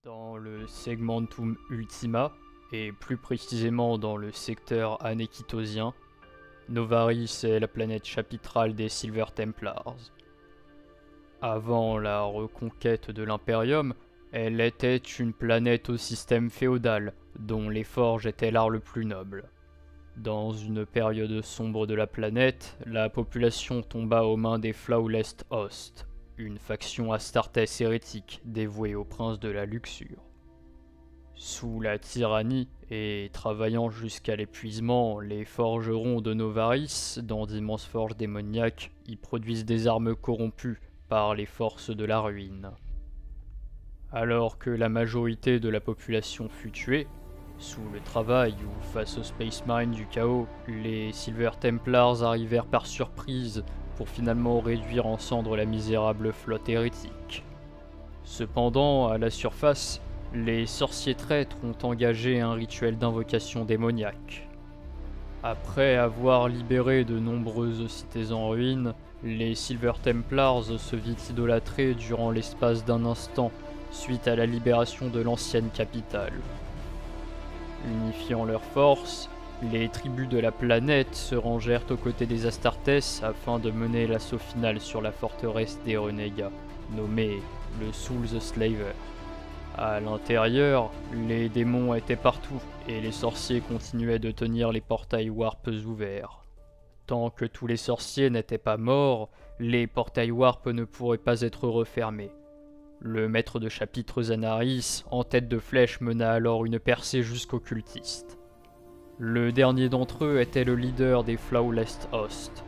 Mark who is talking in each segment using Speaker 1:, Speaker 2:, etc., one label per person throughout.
Speaker 1: Dans le Segmentum Ultima, et plus précisément dans le secteur anéquitosien, Novaris est la planète chapitrale des Silver Templars. Avant la reconquête de l'Imperium, elle était une planète au système féodal, dont les forges étaient l'art le plus noble. Dans une période sombre de la planète, la population tomba aux mains des Flawless Host, une faction Astartes hérétique dévouée au prince de la luxure. Sous la tyrannie et travaillant jusqu'à l'épuisement, les forgerons de Novaris, dans d'immenses forges démoniaques, y produisent des armes corrompues par les forces de la ruine. Alors que la majorité de la population fut tuée, sous le travail ou face aux Space Marines du chaos, les Silver Templars arrivèrent par surprise pour finalement réduire en cendres la misérable flotte hérétique. Cependant, à la surface, les sorciers traîtres ont engagé un rituel d'invocation démoniaque. Après avoir libéré de nombreuses cités en ruine, les Silver Templars se virent idolâtrés durant l'espace d'un instant suite à la libération de l'ancienne capitale. Unifiant leurs forces, les tribus de la planète se rangèrent aux côtés des Astartes afin de mener l'assaut final sur la forteresse des renégats, nommée le Soul's Slaver. À l'intérieur, les démons étaient partout et les sorciers continuaient de tenir les portails warp ouverts. Tant que tous les sorciers n'étaient pas morts, les portails warp ne pourraient pas être refermés. Le maître de chapitre Zanaris, en tête de flèche, mena alors une percée jusqu'aux cultistes. Le dernier d'entre eux était le leader des Flawless Host.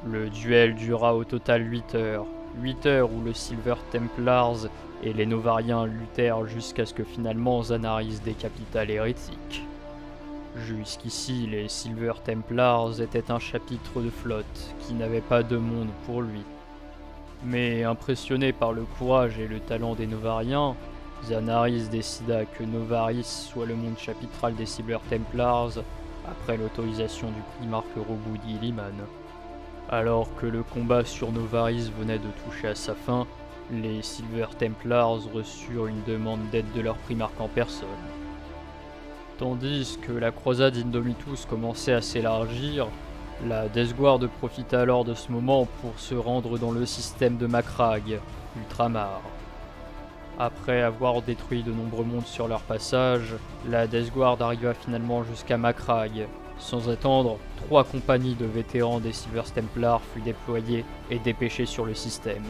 Speaker 1: Le duel dura au total 8 heures. 8 heures où le Silver Templars et les Novariens luttèrent jusqu'à ce que finalement Zanaris décapita l'hérétique. Jusqu'ici, les Silver Templars étaient un chapitre de flotte qui n'avait pas de monde pour lui. Mais impressionné par le courage et le talent des Novariens, Zanaris décida que Novaris soit le monde chapitral des Silver Templars après l'autorisation du primarque Roboudi Liman. Alors que le combat sur Novaris venait de toucher à sa fin, les Silver Templars reçurent une demande d'aide de leur primarque en personne. Tandis que la croisade Indomitus commençait à s'élargir, la Death Guard profita alors de ce moment pour se rendre dans le système de Macragge, Ultramar. Après avoir détruit de nombreux mondes sur leur passage, la Death Guard arriva finalement jusqu'à Macragge. Sans attendre, 3 compagnies de vétérans des Silver Templars furent déployées et dépêchées sur le système.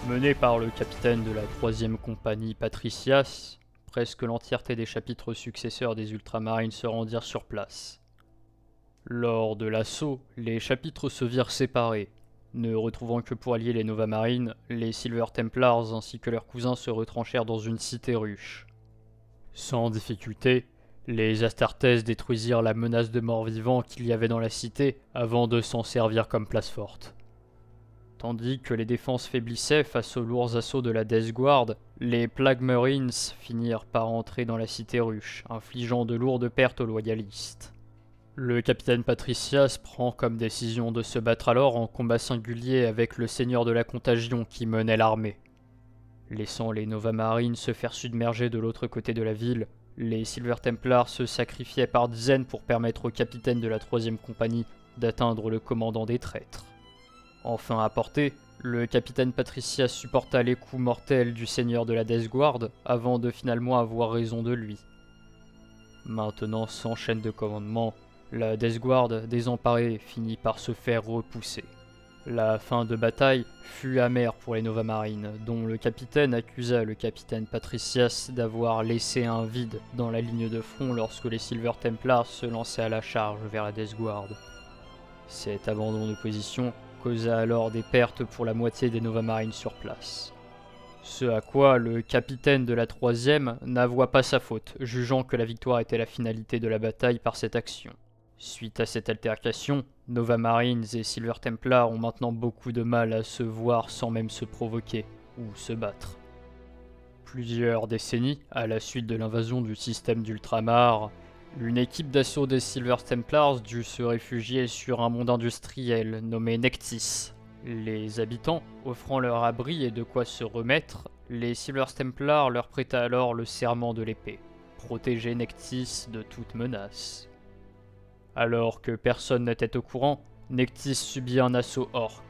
Speaker 1: Mené par le capitaine de la 3e compagnie Patricias, presque l'entièreté des chapitres successeurs des Ultramarines se rendirent sur place. Lors de l'assaut, les chapitres se virent séparés. Ne retrouvant que pour allier les Nova Marines, les Silver Templars ainsi que leurs cousins se retranchèrent dans une cité ruche. Sans difficulté, les Astartes détruisirent la menace de mort-vivant qu'il y avait dans la cité avant de s'en servir comme place forte. Tandis que les défenses faiblissaient face aux lourds assauts de la Death Guard, les Plague Marines finirent par entrer dans la cité ruche, infligeant de lourdes pertes aux loyalistes. Le capitaine Patricias prend comme décision de se battre alors en combat singulier avec le seigneur de la contagion qui menait l'armée. Laissant les Nova Marines se faire submerger de l'autre côté de la ville, les Silver Templars se sacrifiaient par dizaines pour permettre au capitaine de la 3e compagnie d'atteindre le commandant des traîtres. Enfin à portée, le capitaine Patricias supporta les coups mortels du seigneur de la Death Guard avant de finalement avoir raison de lui. Maintenant sans chaîne de commandement, la Death Guard, désemparée, finit par se faire repousser. La fin de bataille fut amère pour les Nova Marines, dont le capitaine accusa le capitaine Patricias d'avoir laissé un vide dans la ligne de front lorsque les Silver Templars se lançaient à la charge vers la Death Guard. Cet abandon de position causa alors des pertes pour la moitié des Nova Marines sur place. Ce à quoi le capitaine de la 3e n'avoua pas sa faute, jugeant que la victoire était la finalité de la bataille par cette action. Suite à cette altercation, Nova Marines et Silver Templars ont maintenant beaucoup de mal à se voir sans même se provoquer ou se battre. Plusieurs décennies, à la suite de l'invasion du système d'Ultramar, une équipe d'assaut des Silver Templars dut se réfugier sur un monde industriel nommé Nectis. Les habitants, offrant leur abri et de quoi se remettre, Les Silver Templars leur prêta alors le serment de l'épée, protéger Nectis de toute menace. Alors que personne n'était au courant, Nectis subit un assaut orc.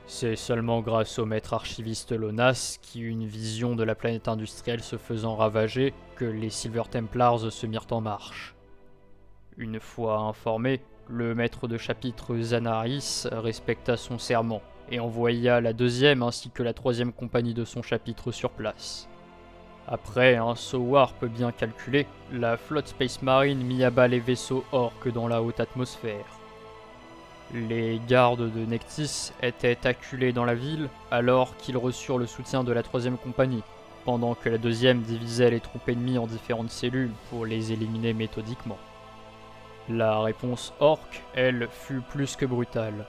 Speaker 1: C'est seulement grâce au maître archiviste Lonas, qui eut une vision de la planète industrielle se faisant ravager, que les Silver Templars se mirent en marche. Une fois informé, le maître de chapitre Zanaris respecta son serment et envoya la deuxième ainsi que la troisième compagnie de son chapitre sur place. Après un saut warp bien calculé, la flotte Space Marine mit à bas les vaisseaux orques dans la haute atmosphère. Les gardes de Nectis étaient acculés dans la ville alors qu'ils reçurent le soutien de la troisième compagnie, pendant que la deuxième divisait les troupes ennemies en différentes cellules pour les éliminer méthodiquement. La réponse orque, elle, fut plus que brutale.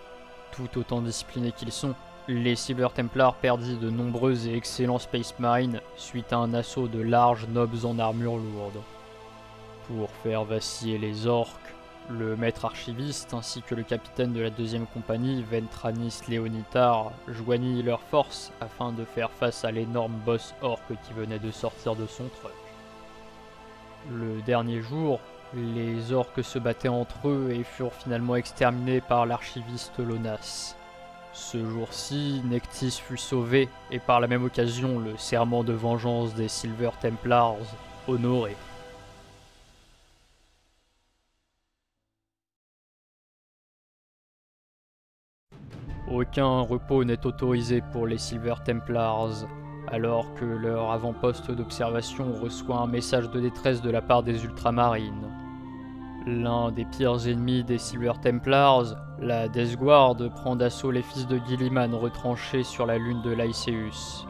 Speaker 1: Tout autant disciplinés qu'ils sont, les Silver Templars perdirent de nombreux et excellents Space Marines suite à un assaut de larges nobs en armure lourde. Pour faire vaciller les orques, le maître archiviste ainsi que le capitaine de la deuxième compagnie, Ventranis Leonitar, joignirent leurs forces afin de faire face à l'énorme boss orc qui venait de sortir de son truck. Le dernier jour, les orques se battaient entre eux et furent finalement exterminés par l'archiviste Lonas. Ce jour-ci, Nectis fut sauvé et par la même occasion le serment de vengeance des Silver Templars honoré. Aucun repos n'est autorisé pour les Silver Templars, alors que leur avant-poste d'observation reçoit un message de détresse de la part des Ultramarines. L'un des pires ennemis des Silver Templars, la Death Guard, prend d'assaut les fils de Guilliman retranchés sur la lune de Lyceus.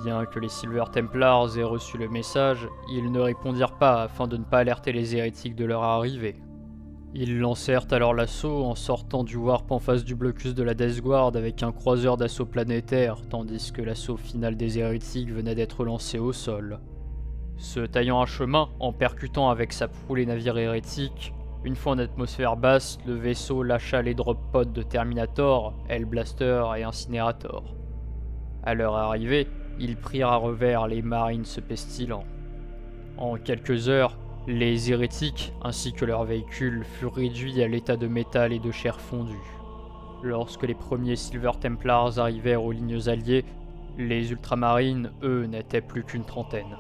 Speaker 1: Bien que les Silver Templars aient reçu le message, ils ne répondirent pas afin de ne pas alerter les hérétiques de leur arrivée. Ils lancèrent alors l'assaut en sortant du warp en face du blocus de la Death Guard avec un croiseur d'assaut planétaire, tandis que l'assaut final des hérétiques venait d'être lancé au sol. Se taillant un chemin en percutant avec sa proue les navires hérétiques, une fois en atmosphère basse, le vaisseau lâcha les drop pods de Terminator, Hellblaster et Incinérator. À leur arrivée, ils prirent à revers les Marines pestilents. En quelques heures, les hérétiques ainsi que leurs véhicules furent réduits à l'état de métal et de chair fondue. Lorsque les premiers Silver Templars arrivèrent aux lignes alliées, les Ultramarines, eux, n'étaient plus qu'une trentaine.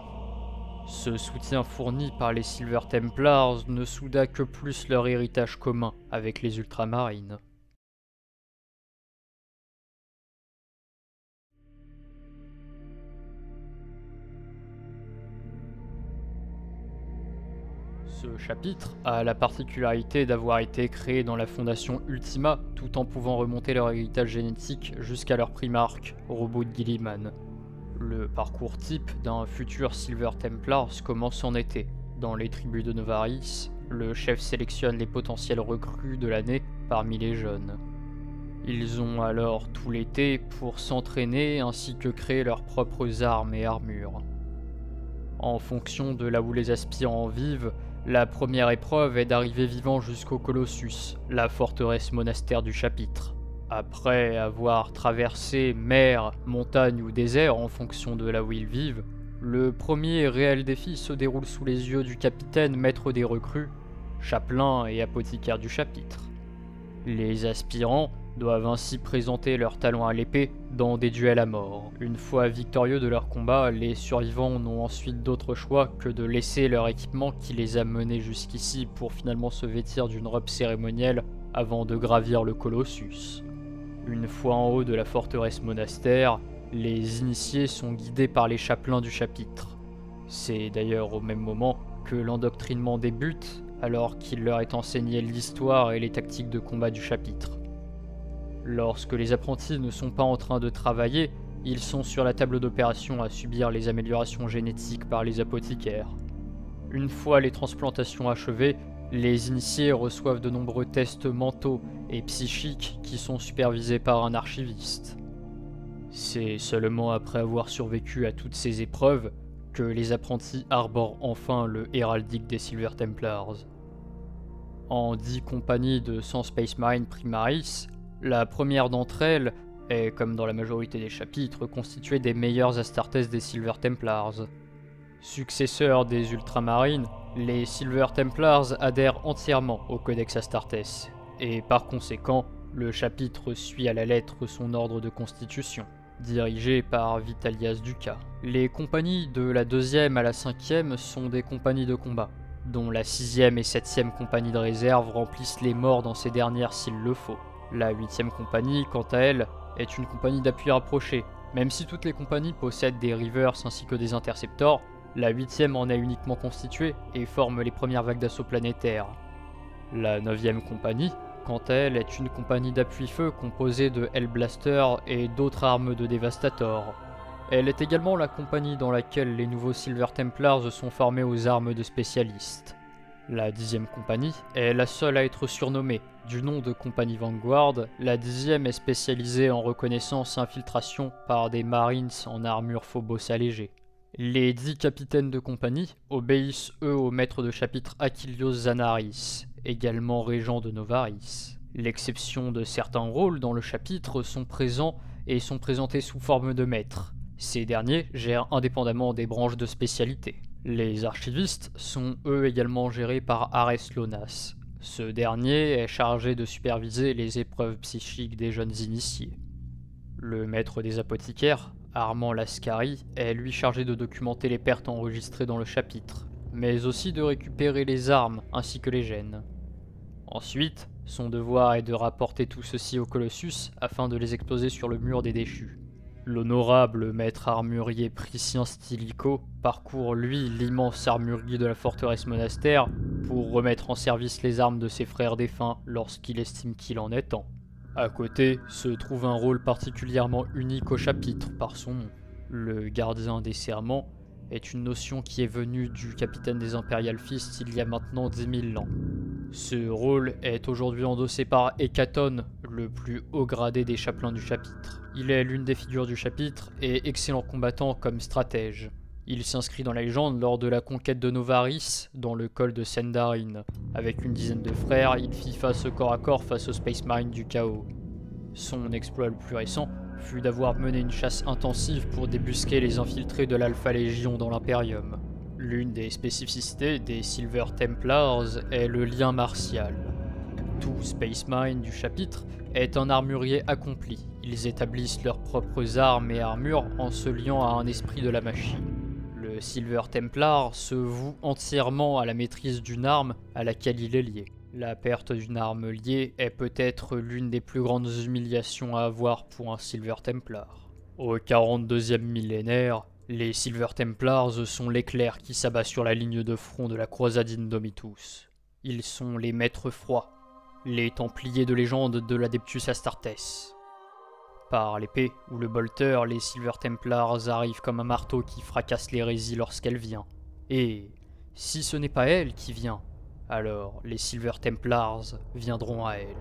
Speaker 1: Ce soutien fourni par les Silver Templars ne souda que plus leur héritage commun avec les Ultramarines. Ce chapitre a la particularité d'avoir été créé dans la fondation Ultima tout en pouvant remonter leur héritage génétique jusqu'à leur primarque, Robot de Guilliman. Le parcours type d'un futur Silver Templars commence en été. Dans les tribus de Novaris, le chef sélectionne les potentiels recrues de l'année parmi les jeunes. Ils ont alors tout l'été pour s'entraîner ainsi que créer leurs propres armes et armures. En fonction de là où les aspirants vivent, la première épreuve est d'arriver vivant jusqu'au Colossus, la forteresse monastère du chapitre. Après avoir traversé mer, montagne ou désert en fonction de là où ils vivent, le premier réel défi se déroule sous les yeux du capitaine maître des recrues, chapelain et apothicaire du chapitre. Les aspirants doivent ainsi présenter leurs talents à l'épée dans des duels à mort. Une fois victorieux de leur combat, les survivants n'ont ensuite d'autre choix que de laisser leur équipement qui les a menés jusqu'ici pour finalement se vêtir d'une robe cérémonielle avant de gravir le Colossus. Une fois en haut de la forteresse monastère, les initiés sont guidés par les chapelains du chapitre. C'est d'ailleurs au même moment que l'endoctrinement débute, alors qu'il leur est enseigné l'histoire et les tactiques de combat du chapitre. Lorsque les apprentis ne sont pas en train de travailler, ils sont sur la table d'opération à subir les améliorations génétiques par les apothicaires. Une fois les transplantations achevées, les initiés reçoivent de nombreux tests mentaux et psychiques qui sont supervisés par un archiviste. C'est seulement après avoir survécu à toutes ces épreuves que les apprentis arborent enfin le héraldique des Silver Templars. En 10 compagnies de 100 Space Marine Primaris, la première d'entre elles, est, comme dans la majorité des chapitres, constitué des meilleurs Astartes des Silver Templars. Successeurs des Ultramarines, les Silver Templars adhèrent entièrement au Codex Astartes, et par conséquent, le chapitre suit à la lettre son ordre de constitution, dirigé par Vitalias Duca. Les compagnies de la 2e à la 5e sont des compagnies de combat, dont la 6e et 7e compagnie de réserve remplissent les morts dans ces dernières s'il le faut. La 8e compagnie, quant à elle, est une compagnie d'appui rapproché. Même si toutes les compagnies possèdent des Reavers ainsi que des Interceptors, la 8e en est uniquement constituée et forme les premières vagues d'assaut planétaires. La 9e compagnie, quant à elle, est une compagnie d'appui-feu composée de Hellblaster et d'autres armes de Devastator. Elle est également la compagnie dans laquelle les nouveaux Silver Templars sont formés aux armes de spécialistes. La 10e compagnie est la seule à être surnommée. Du nom de compagnie Vanguard, la 10e est spécialisée en reconnaissance et infiltration par des Marines en armure Phobos allégée. Les 10 capitaines de compagnie obéissent eux au maître de chapitre Achilleos Zanaris, également régent de Novaris. L'exception de certains rôles dans le chapitre sont présents et sont présentés sous forme de maîtres. Ces derniers gèrent indépendamment des branches de spécialité. Les archivistes sont eux également gérés par Ares Lonas. Ce dernier est chargé de superviser les épreuves psychiques des jeunes initiés. Le maître des apothicaires, Armand Lascari, est lui chargé de documenter les pertes enregistrées dans le chapitre, mais aussi de récupérer les armes ainsi que les gènes. Ensuite, son devoir est de rapporter tout ceci au Colossus afin de les exposer sur le mur des déchus. L'honorable maître armurier Priscien Stilicho parcourt lui l'immense armurerie de la forteresse monastère pour remettre en service les armes de ses frères défunts lorsqu'il estime qu'il en est temps. À côté se trouve un rôle particulièrement unique au chapitre par son nom. Le gardien des serments est une notion qui est venue du capitaine des Imperial Fists il y a maintenant 10 000 ans. Ce rôle est aujourd'hui endossé par Hécaton, le plus haut gradé des chapelains du chapitre. Il est l'une des figures du chapitre et excellent combattant comme stratège. Il s'inscrit dans la légende lors de la conquête de Novaris dans le col de Sendarin. Avec une dizaine de frères, il fit face au corps à corps face aux Space Marines du chaos. Son exploit le plus récent fut d'avoir mené une chasse intensive pour débusquer les infiltrés de l'Alpha Légion dans l'Imperium. L'une des spécificités des Silver Templars est le lien martial. Tout Space Marine du chapitre est un armurier accompli. Ils établissent leurs propres armes et armures en se liant à un esprit de la machine. Le Silver Templar se voue entièrement à la maîtrise d'une arme à laquelle il est lié. La perte d'une arme liée est peut-être l'une des plus grandes humiliations à avoir pour un Silver Templar. Au 42e millénaire, les Silver Templars sont l'éclair qui s'abat sur la ligne de front de la croisade Indomitus. Ils sont les maîtres froids, les templiers de légende de l'Adeptus Astartes. Par l'épée ou le bolter, les Silver Templars arrivent comme un marteau qui fracasse l'hérésie lorsqu'elle vient. Et si ce n'est pas elle qui vient, alors les Silver Templars viendront à elle.